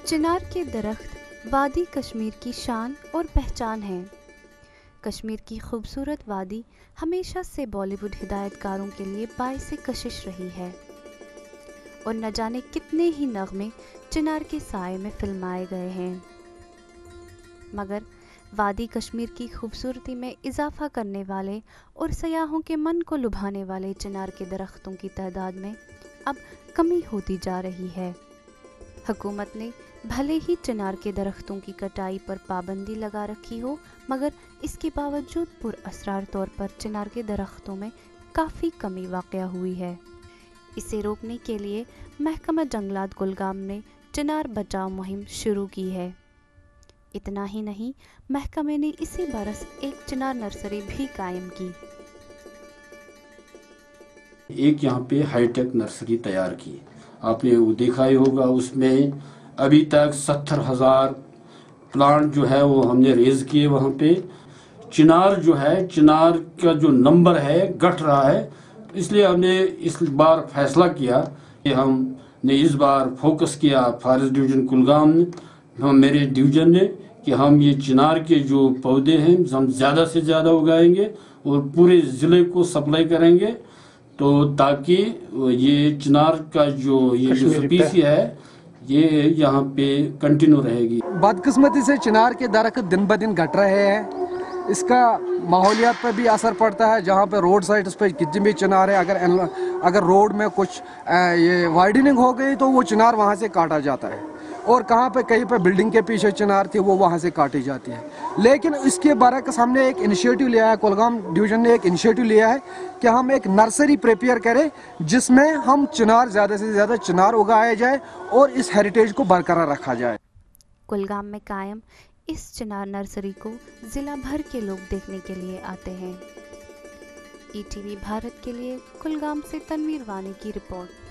चिनार के दरख्त वादी कश्मीर की शान और पहचान है। कश्मीर की खूबसूरत वादी हमेशा से बॉलीवुड हिदायतकारों के लिए बाइस कशिश रही है और न जाने कितने ही नगमे चिनार के साए में फिल्माए गए हैं, मगर वादी कश्मीर की खूबसूरती में इजाफा करने वाले और सयाहों के मन को लुभाने वाले चिनार के दरख्तों की तादाद में अब कमी होती जा रही है। हुकूमत ने भले ही चिनार के दरख्तों की कटाई पर पाबंदी लगा रखी हो, मगर इसके बावजूद पुरअसरार तौर पर चिनार के दरख्तों में काफ़ी कमी वाक़या हुई है। इसे रोकने के लिए महकमा जंगलात कुलगाम ने चिनार बचाओ मुहिम शुरू की है। इतना ही नहीं, महकमे ने इसी बरस एक चिनार नर्सरी भी कायम की। एक यहाँ पे हाईटेक नर्सरी तैयार की, आपने वो देखा ही होगा। उसमें अभी तक 70,000 प्लांट जो है वो हमने रेज किए। वहाँ पे चिनार जो है, चिनार का जो नंबर है घट रहा है, इसलिए हमने इस बार फैसला किया कि हमने इस बार फोकस किया फॉरेस्ट डिवीजन कुलगाम ने, मेरे डिवीजन ने, कि हम ये चिनार के जो पौधे हैं हम ज़्यादा से ज़्यादा उगाएंगे और पूरे ज़िले को सप्लाई करेंगे, तो ताकि ये चिनार का जो ये स्पीसी है ये यहाँ पे कंटिन्यू रहेगी। बदकिस्मती से चिनार के दरख्त दिन ब दिन घट रहे हैं। इसका माहौलियात पर भी असर पड़ता है। जहाँ पे रोड साइड पर कितनी भी चिनार है, अगर रोड में कुछ ये वाइडनिंग हो गई तो वो चिनार वहाँ से काटा जाता है, और कहाँ पे कहीं पे बिल्डिंग के पीछे चिनार थी वो वहाँ से काटी जाती है। लेकिन इसके बरक्स हमने एक इनिशिएटिव लिया है, कुलगाम डिवीजन ने एक इनिशिएटिव लिया है कि हम एक नर्सरी प्रिपेयर करें जिसमें हम चिनार ज़्यादा से ज़्यादा चिनार उगाया जाए और इस हेरिटेज को बरकरार रखा जाए। कुलगाम में कायम इस चिनार नर्सरी को ज़िला भर के लोग देखने के लिए आते हैं। ETV भारत के लिए कुलगाम से तनवीर वानी की रिपोर्ट।